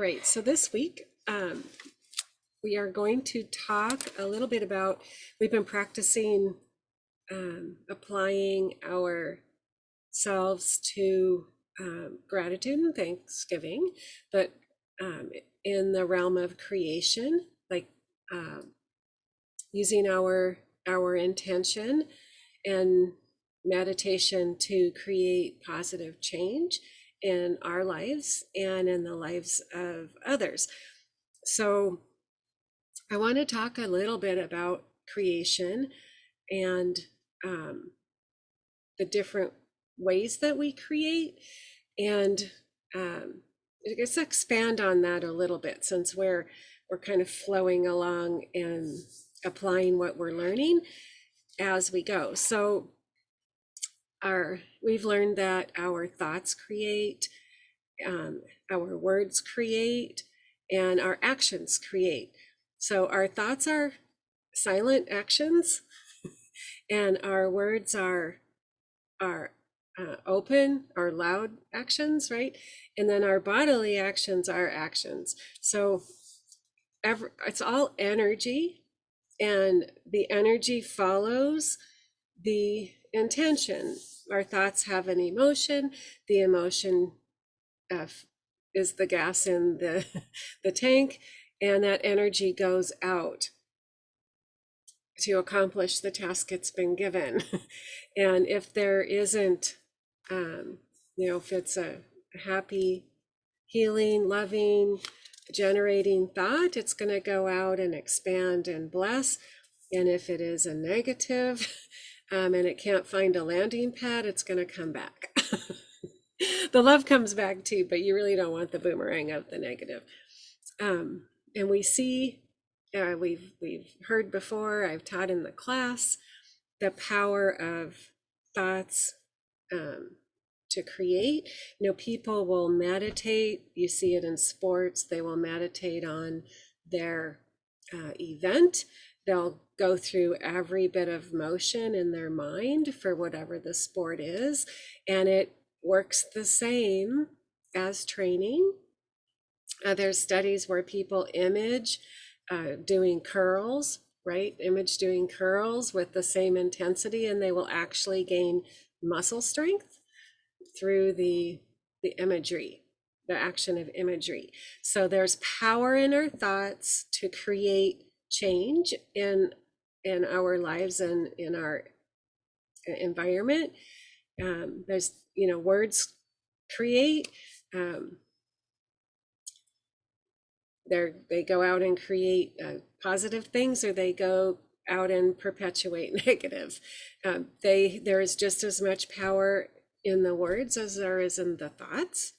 All right, so this week we are going to talk a little bit about, we've been practicing applying ourselves to gratitude and thanksgiving, but in the realm of creation, like using our intention and meditation to create positive change in our lives and in the lives of others. So I want to talk a little bit about creation and the different ways that we create, and I guess expand on that a little bit, since we're kind of flowing along and applying what we're learning as we go. So we've learned that our thoughts create, our words create, and our actions create. So our thoughts are silent actions, and our words are open or loud actions, right? And then our bodily actions are actions. So it's all energy, and the energy follows the intention. Our thoughts have an emotion. The emotion is the gas in the tank, and that energy goes out to accomplish the task it's been given. And if there isn't, if it's a happy, healing, loving, generating thought, it's going to go out and expand and bless. And if it is a negative, and it can't find a landing pad, it's going to come back. The love comes back too, but you really don't want the boomerang of the negative. And we see, we've heard before, I've taught in the class, the power of thoughts to create. People will meditate. You see it in sports. They will meditate on their event. They'll go through every bit of motion in their mind for whatever the sport is, and it works the same as training. There's studies where people image doing curls, right? Image doing curls with the same intensity, and they will actually gain muscle strength through the imagery, the action of imagery. So there's power in our thoughts to create change in our lives and in our environment. There's, words create. They go out and create positive things, or they go out and perpetuate negative. There is just as much power in the words as there is in the thoughts.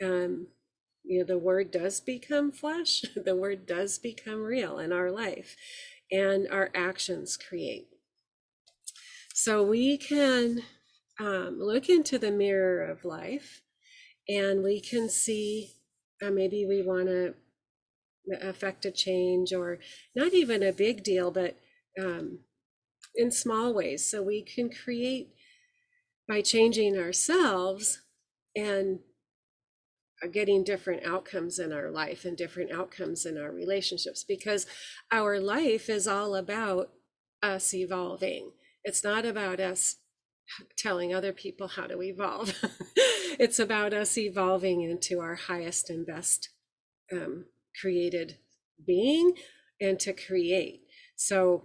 The word does become flesh. The word does become real in our life, and our actions create. So we can look into the mirror of life, and we can see maybe we want to affect a change, or not even a big deal, but in small ways. So we can create by changing ourselves and getting different outcomes in our life and different outcomes in our relationships, because our life is all about us evolving. It's not about us telling other people how to evolve. It's about us evolving into our highest and best created being, and to create. So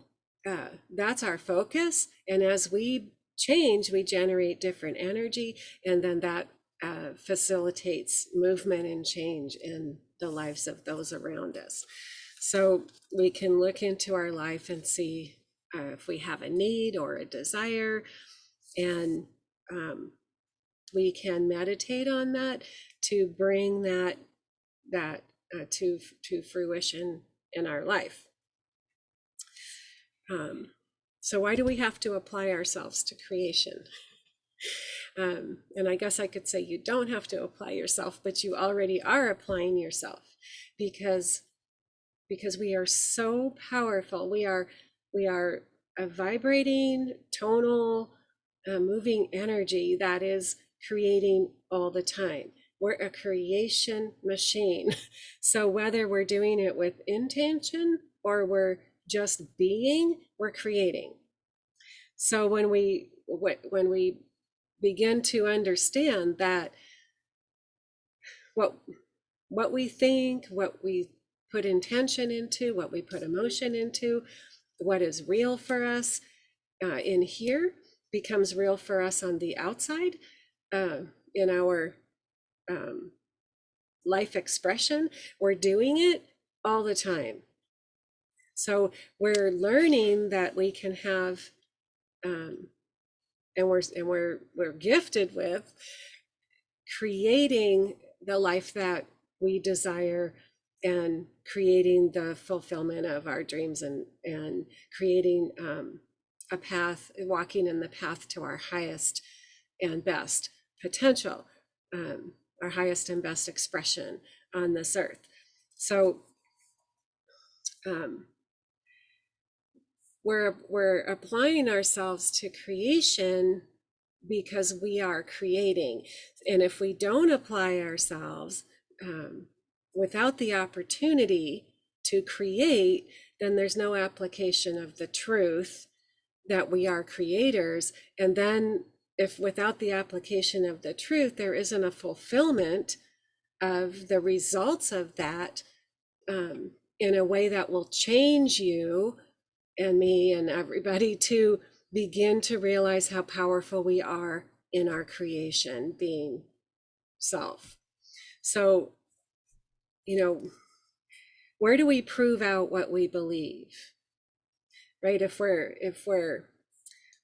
that's our focus. And as we change, we generate different energy, and then that facilitates movement and change in the lives of those around us. So we can look into our life and see if we have a need or a desire, and we can meditate on that to bring that to fruition in our life. So why do we have to apply ourselves to creation? And I guess I could say you don't have to apply yourself, but you already are applying yourself, because we are so powerful. We are a vibrating, tonal, moving energy that is creating all the time. we're a creation machine. So whether we're doing it with intention or we're just being, we're creating. So when we begin to understand that what we think, what we put intention into, what we put emotion into, what is real for us in here becomes real for us on the outside, in our life expression. We're doing it all the time. So we're learning that we can have, and we're gifted with creating the life that we desire, and creating the fulfillment of our dreams, and creating a path, walking in the path to our highest and best potential, our highest and best expression on this earth. So we're applying ourselves to creation because we are creating. And if we don't apply ourselves without the opportunity to create, then there's no application of the truth that we are creators. And then if without the application of the truth, there isn't a fulfillment of the results of that in a way that will change you and me and everybody to begin to realize how powerful we are in our creation, being self. So, where do we prove out what we believe? Right? If we're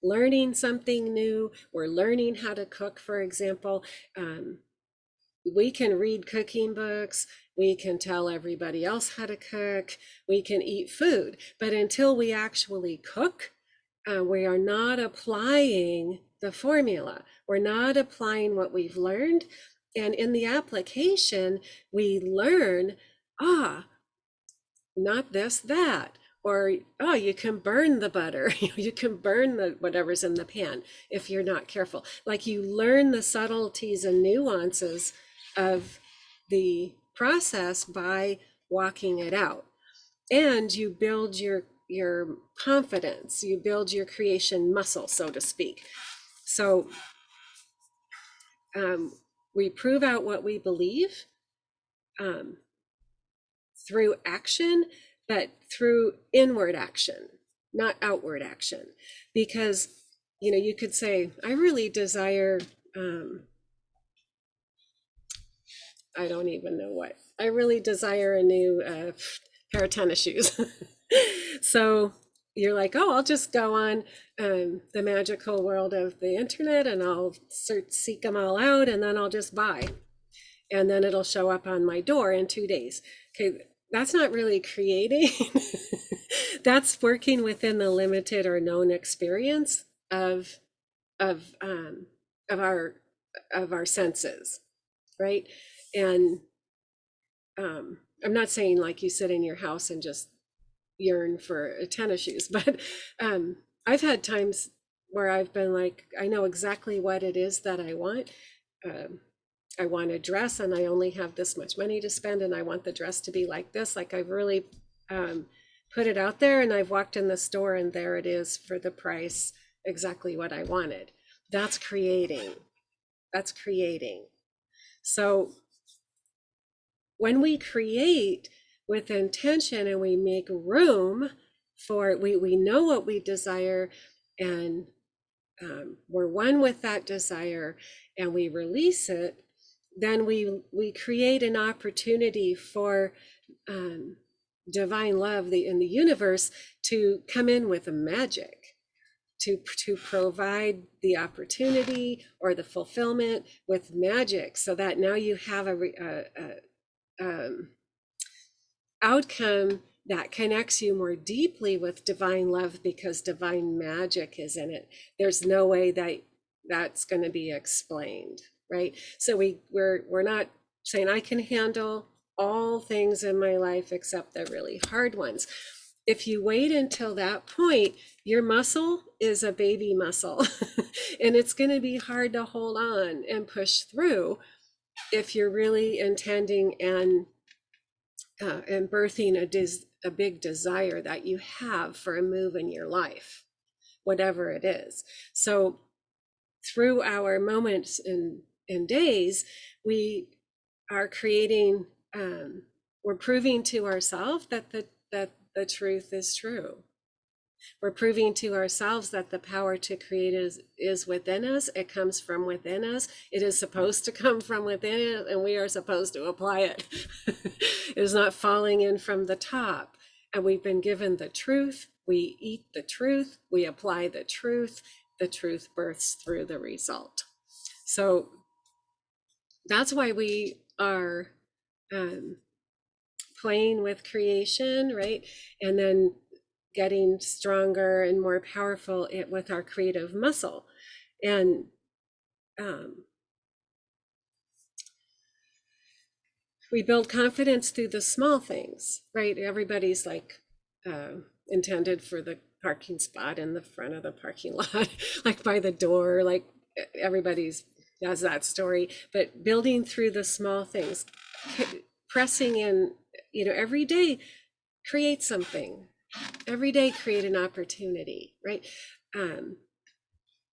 learning something new, we're learning how to cook, for example, we can read cooking books, we can tell everybody else how to cook, we can eat food, but until we actually cook, we are not applying the formula. We're not applying what we've learned. And in the application, we learn, not this, that, or, you can burn the butter, you can burn the whatever's in the pan if you're not careful. Like, you learn the subtleties and nuances of the process by walking it out. And you build your confidence, you build your creation muscle, so to speak. So we prove out what we believe through action, but through inward action, not outward action. Because, you could say, I really desire, I don't even know what, I really desire a new pair of tennis shoes. So you're like, I'll just go on the magical world of the internet and I'll seek them all out, and then I'll just buy. And then it'll show up on my door in 2 days. Okay, that's not really creating. That's working within the limited or known experience of our senses, right? And I'm not saying like you sit in your house and just yearn for tennis shoes, but I've had times where I've been like, I know exactly what it is that I want. I want a dress and I only have this much money to spend, and I want the dress to be like this. Like, I've really put it out there, and I've walked in the store and there it is for the price, exactly what I wanted. That's creating. That's creating. So when we create with intention and we make room for, we know what we desire, and we're one with that desire, and we release it, then we create an opportunity for divine love in the universe to come in with a magic, to provide the opportunity or the fulfillment with magic, so that now you have a outcome that connects you more deeply with divine love, because divine magic is in it. There's no way that that's going to be explained, right? So we're not saying I can handle all things in my life except the really hard ones. If you wait until that point, your muscle is a baby muscle and it's going to be hard to hold on and push through. if you're really intending and birthing a big desire that you have for a move in your life, whatever it is. So through our moments and days, we are creating, we're proving to ourselves that the truth is true. We're proving to ourselves that the power to create is within us. It comes from within us. It is supposed to come from within it, and we are supposed to apply it. It is not falling in from the top. And we've been given the truth. We eat the truth. We apply the truth. The truth births through the result. So that's why we are playing with creation, right? And then getting stronger and more powerful with our creative muscle. And we build confidence through the small things, right? Everybody's like intended for the parking spot in the front of the parking lot, like by the door, like everybody's has that story. But building through the small things, pressing in, every day, create something. Every day, create an opportunity, right?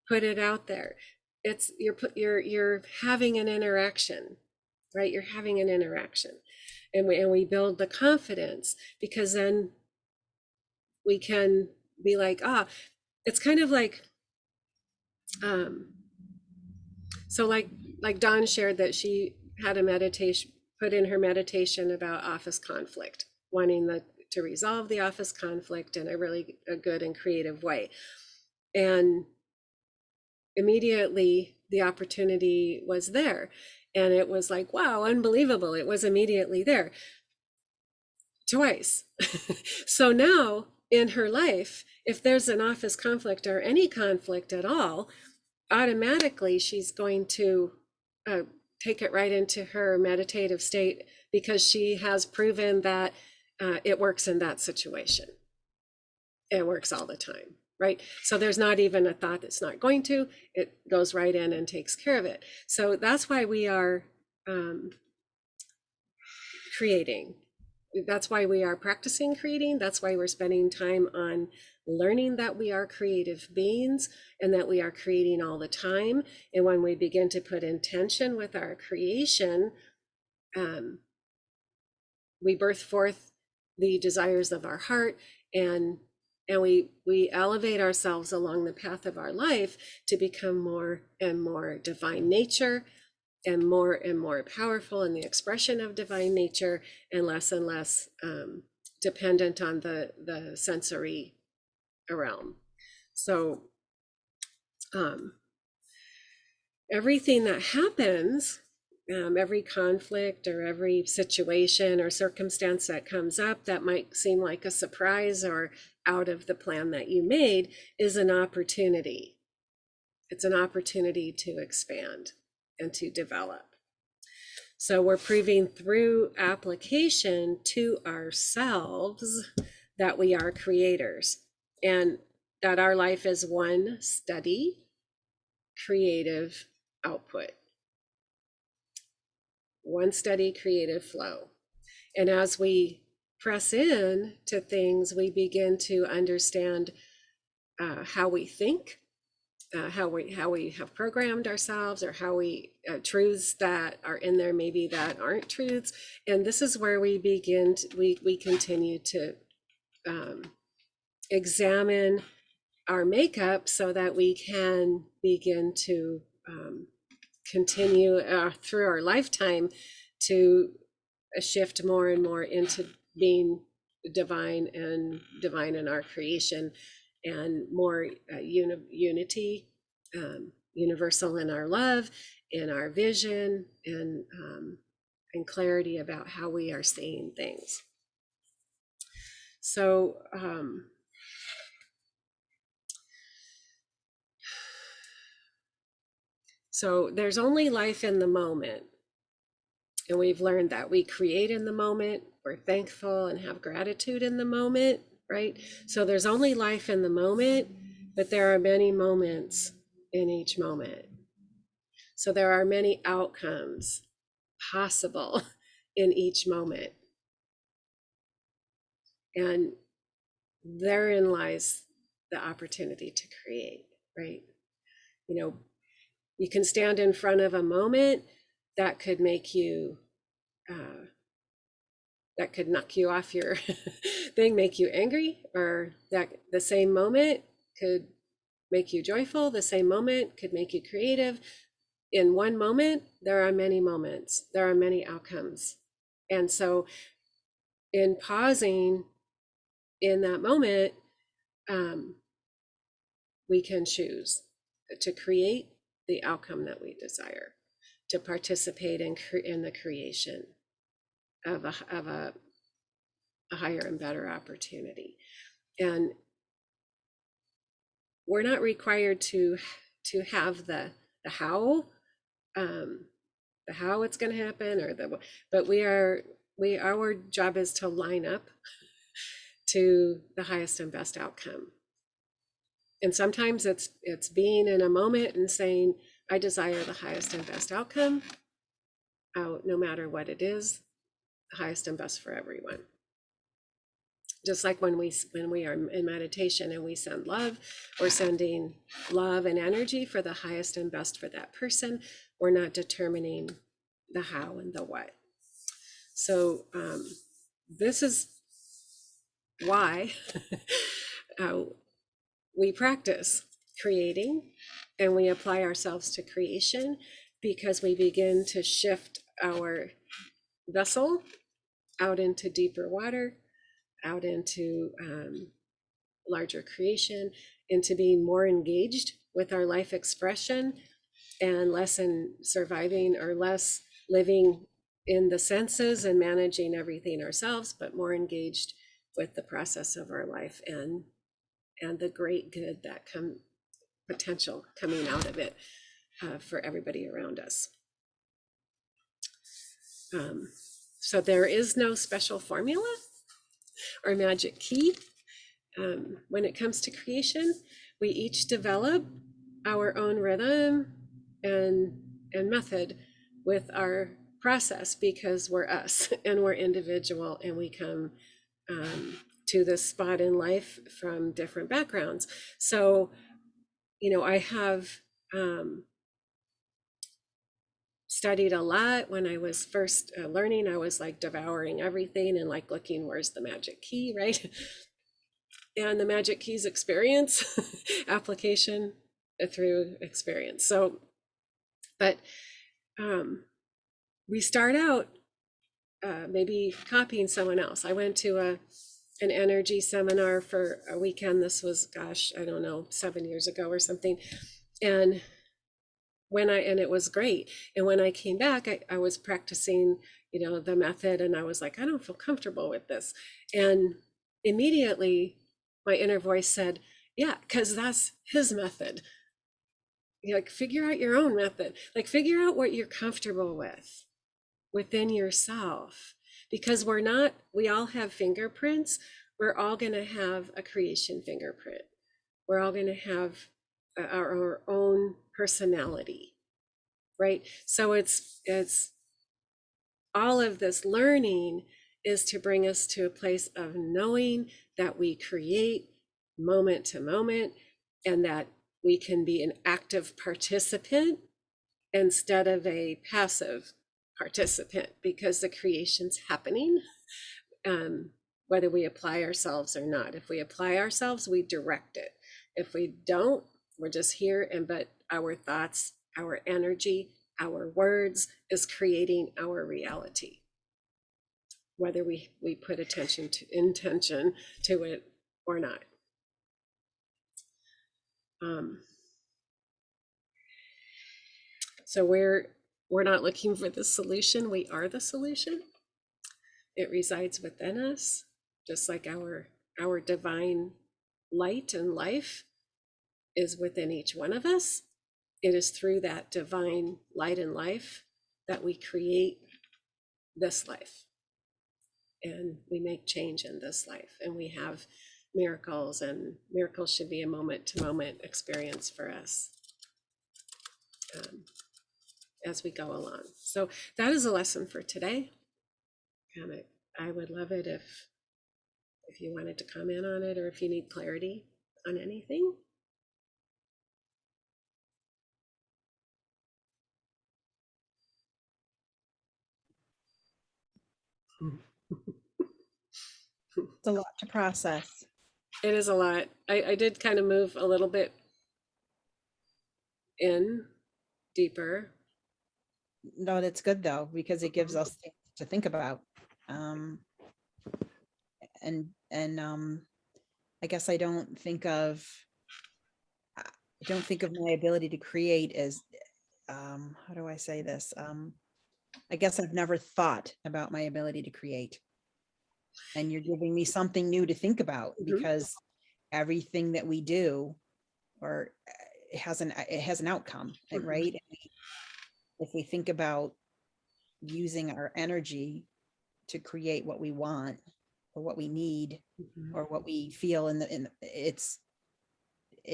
Put it out there. It's you're having an interaction, right? You're having an interaction, and we build the confidence, because then we can be like, it's kind of like, so like Dawn shared that she had a meditation, put in her meditation about office conflict, wanting to resolve the office conflict in a good and creative way. And immediately the opportunity was there. And it was like, wow, unbelievable. It was immediately there. Twice. So now in her life, if there's an office conflict or any conflict at all, automatically she's going to take it right into her meditative state, because she has proven that it works in that situation. It works all the time, right? So there's not even a thought that's not going to, it goes right in and takes care of it. So that's why we are creating. That's why we are practicing creating. That's why we're spending time on learning that we are creative beings and that we are creating all the time. And when we begin to put intention with our creation, we birth forth the desires of our heart, and we elevate ourselves along the path of our life to become more and more divine nature, and more powerful in the expression of divine nature, and less dependent on the sensory realm. So everything that happens, every conflict or every situation or circumstance that comes up that might seem like a surprise or out of the plan that you made, is an opportunity. It's an opportunity to expand and to develop. So we're proving through application to ourselves that we are creators, and that our life is one steady, creative output. One steady creative flow. And as we press in to things, we begin to understand how we think, how we have programmed ourselves, or how we truths that are in there maybe that aren't truths. And this is where we begin we continue to examine our makeup, so that we can begin to continue through our lifetime to shift more and more into being divine in our creation, and more unity, universal in our love, in our vision, and clarity about how we are seeing things. So so there's only life in the moment. And we've learned that we create in the moment, we're thankful and have gratitude in the moment, right? So there's only life in the moment, but there are many moments in each moment. So there are many outcomes possible in each moment. And therein lies the opportunity to create, right? You know, you can stand in front of a moment that could make you, that could knock you off your thing, make you angry, or that the same moment could make you joyful, the same moment could make you creative. In one moment, there are many moments, there are many outcomes. And so in pausing in that moment, we can choose to create the outcome that we desire, to participate in the creation of a higher and better opportunity. And we're not required to have the how, the how it's going to happen, or but our job is to line up to the highest and best outcome. And sometimes it's being in a moment and saying, I desire the highest and best outcome, no matter what it is, the highest and best for everyone. Just like when we are in meditation and we send love, we're sending love and energy for the highest and best for that person. We're not determining the how and the what. So this is why we practice creating, and we apply ourselves to creation, because we begin to shift our vessel out into deeper water, out into larger creation, into being more engaged with our life expression, and less in surviving, or less living in the senses and managing everything ourselves, but more engaged with the process of our life and the great good that potential coming out of it for everybody around us. So there is no special formula or magic key when it comes to creation. We each develop our own rhythm and method with our process, because we're us and we're individual, and we come to this spot in life from different backgrounds. So, you know, I have studied a lot. When I was first learning, I was like devouring everything and like looking, where's the magic key, right? And the magic key is experience, application through experience. So, but we start out maybe copying someone else. I went to an energy seminar for a weekend. This was, gosh, I don't know, 7 years ago or something. And it was great. And when I came back, I was practicing, you know, the method, and I was like, I don't feel comfortable with this. And immediately my inner voice said, yeah, because that's his method. You're like, figure out your own method. Like, figure out what you're comfortable with within yourself, because we all have fingerprints. We're all going to have a creation fingerprint. We're all going to have our own personality, right? So it's all of this learning is to bring us to a place of knowing that we create moment to moment, and that we can be an active participant instead of a passive participant, because the creation's happening, whether we apply ourselves or not. If we apply ourselves, we direct it. If we don't, we're just here, but our thoughts, our energy, our words is creating our reality, whether we put intention to it or not. So we're not looking for the solution. We are the solution. It resides within us, just like our divine light and life is within each one of us. It is through that divine light and life that we create this life, and we make change in this life, and we have miracles, and miracles should be a moment-to-moment experience for us. as we go along. So that is a lesson for today. And I would love it if you wanted to comment on it, or if you need clarity on anything. It's a lot to process. It is a lot. I did kind of move a little bit in deeper. No, that's good though, because it gives us things to think about. And I guess I don't think of my ability to create as how do I say this? I guess I've never thought about my ability to create. And you're giving me something new to think about, because everything that we do, or it has an outcome, right? If we think about using our energy to create what we want, or what we need, or what we feel it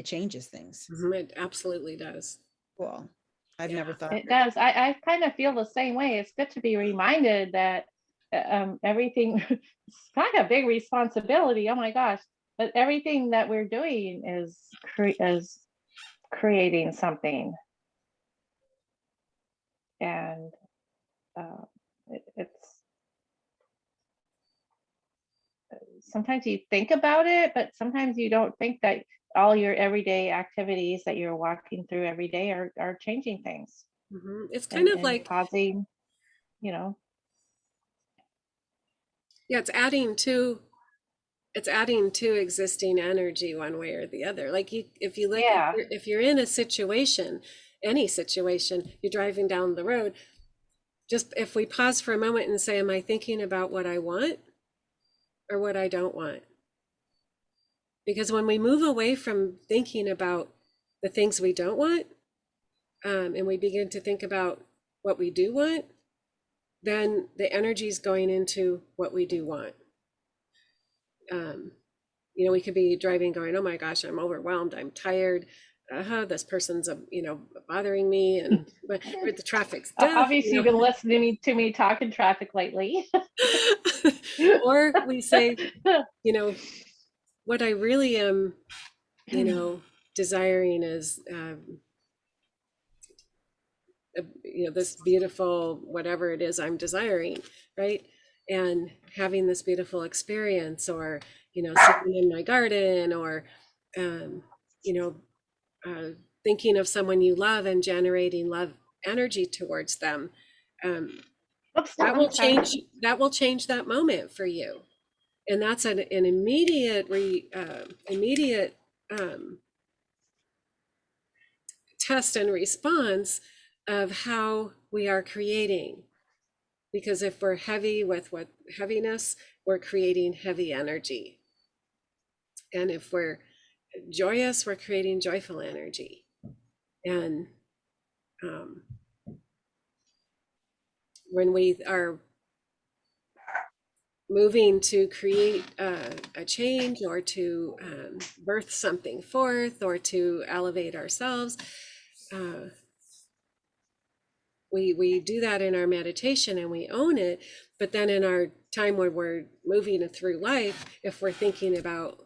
changes things. It absolutely does. Cool. I've Yeah. never thought. It does. I kind of feel the same way. It's good to be reminded that everything, it's kind of a big responsibility. Oh my gosh. But everything that we're doing is creating something. And it's sometimes you think about it, but sometimes you don't think that all your everyday activities that you're walking through every day are changing things. It's kind of and like causing, yeah, it's adding to existing energy one way or the other. Like if you look Yeah. if you're in a situation, any situation, you're driving down the road, just if we pause for a moment and say, am I thinking about what I want or what I don't want? Because when we move away from thinking about the things we don't want, and we begin to think about what we do want, then the energy is going into what we do want. You know, we could be driving going, oh my gosh, I'm overwhelmed, I'm tired, this person's bothering me, and but the traffic's deaf. Obviously, you've been listening to me talk in traffic lately. Or we say, what I really am, desiring is, this beautiful whatever it is I'm desiring, right? And having this beautiful experience, or sitting in my garden, or thinking of someone you love and generating love energy towards them, that will change that moment for you. And that's an immediate test and response of how we are creating. Because if we're heavy with heaviness, we're creating heavy energy. And if we're joyous, we're creating joyful energy. And when we are moving to create a change, or to birth something forth, or to elevate ourselves, we do that in our meditation and we own it. But then in our time when we're moving through life, if we're thinking about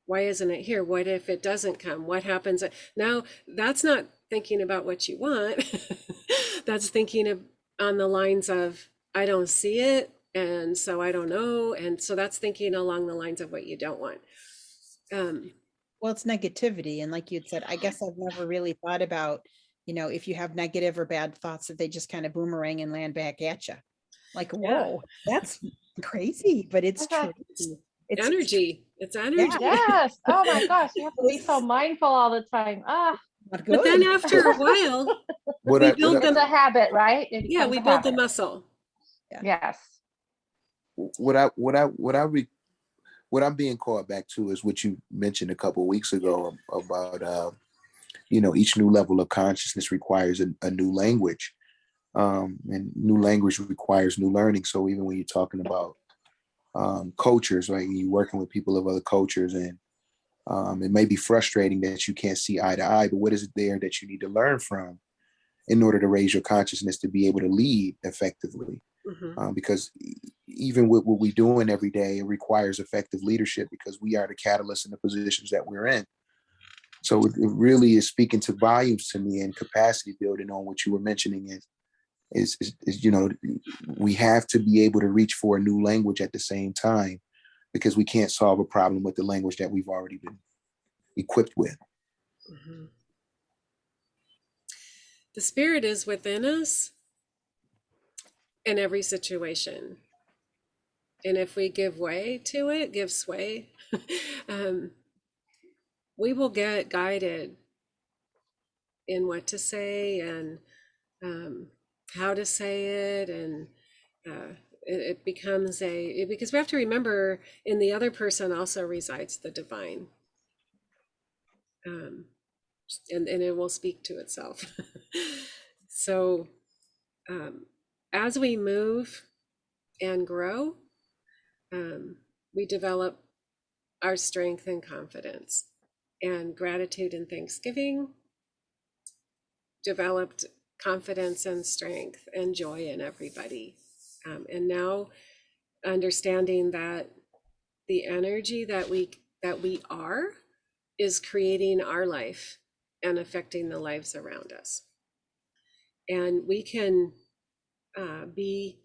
why isn't it here? What if it doesn't come? What happens now? That's not thinking about what you want. That's thinking on the lines of, I don't see it, and so I don't know. And so that's thinking along the lines of what you don't want. Well, it's negativity. And like you'd said, I guess I've never really thought about, if you have negative or bad thoughts, that they just kind of boomerang and land back at you. Like, whoa, that's crazy, but it's true. It's energy. It's energy. Yes. Oh my gosh, you have to be so mindful all the time. But then after a while, it's a habit, right? Yeah, we build the muscle. Yes. What I'm being called back to is what you mentioned a couple of weeks ago about each new level of consciousness requires a new language, and new language requires new learning. So even when you're talking about cultures, right, you're working with people of other cultures, and it may be frustrating that you can't see eye to eye, but what is it there that you need to learn from? in order to raise your consciousness to be able to lead effectively. Because even with what we're doing every day, it requires effective leadership because we are the catalyst in the positions that we're in. So it really is speaking to volumes to me, and capacity building on what you were mentioning is we have to be able to reach for a new language at the same time, because we can't solve a problem with the language that we've already been equipped with. The spirit is within us in every situation. And if we give way to it, give sway, we will get guided in what to say and how to say it. And it becomes because we have to remember in the other person also resides the divine. And it will speak to itself. So as we move and grow, we develop our strength and confidence, and gratitude and thanksgiving developed confidence and strength and joy in everybody. And now understanding that the energy that we are is creating our life and affecting the lives around us. And we can be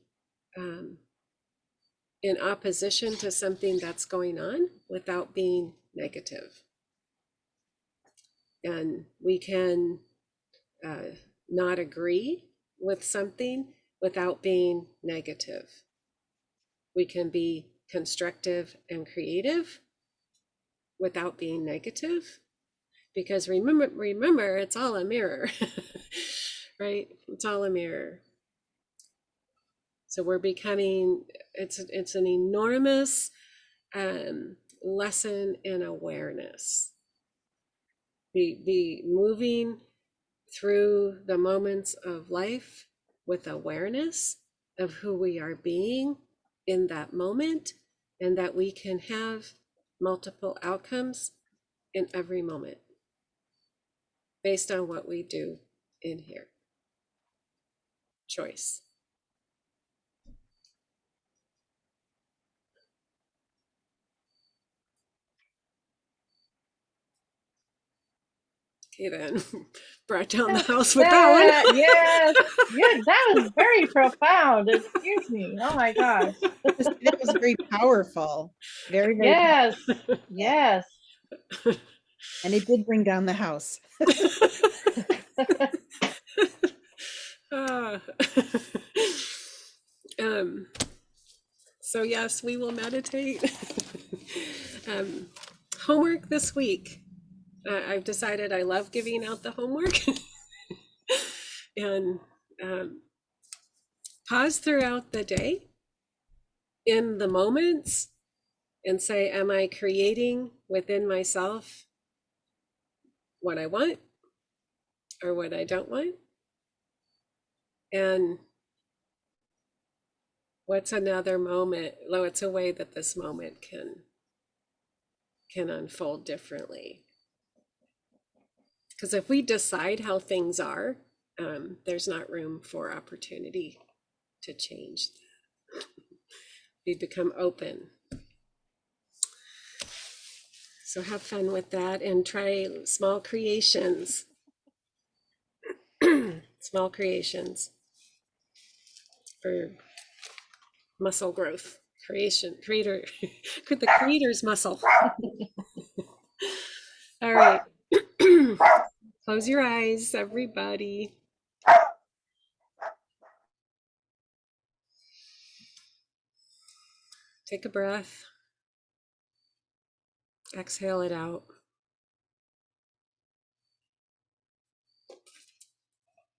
in opposition to something that's going on without being negative. And we can not agree with something without being negative. We can be constructive and creative without being negative, because remember, it's all a mirror, right? It's all a mirror. So we're becoming, it's an enormous lesson in awareness. Be moving through the moments of life with awareness of who we are being in that moment, and that we can have multiple outcomes in every moment based on what we do in here. Choice. Okay, then. Brought down the house with that one. Yes, yeah, that was very profound. Excuse me. Oh my gosh. That was very powerful. Very, very Yes, yes. And it did bring down the house. So yes, we will meditate. Homework this week. I've decided I love giving out the homework. And pause throughout the day in the moments and say, am I creating within myself what I want or what I don't want? And what's another moment? What's a way that this moment can unfold differently? Because if we decide how things are, there's not room for opportunity to change that. We become open. So have fun with that and try small creations. Small creations for muscle growth, the creator's muscle. All right. Close your eyes, everybody. Take a breath. Exhale it out.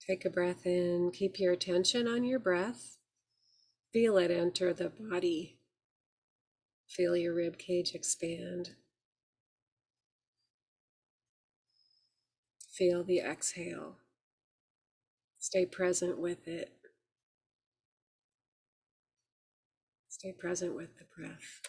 Take a breath in. Keep your attention on your breath. Feel it enter the body. Feel your rib cage expand. Feel the exhale. Stay present with it. Stay present with the breath.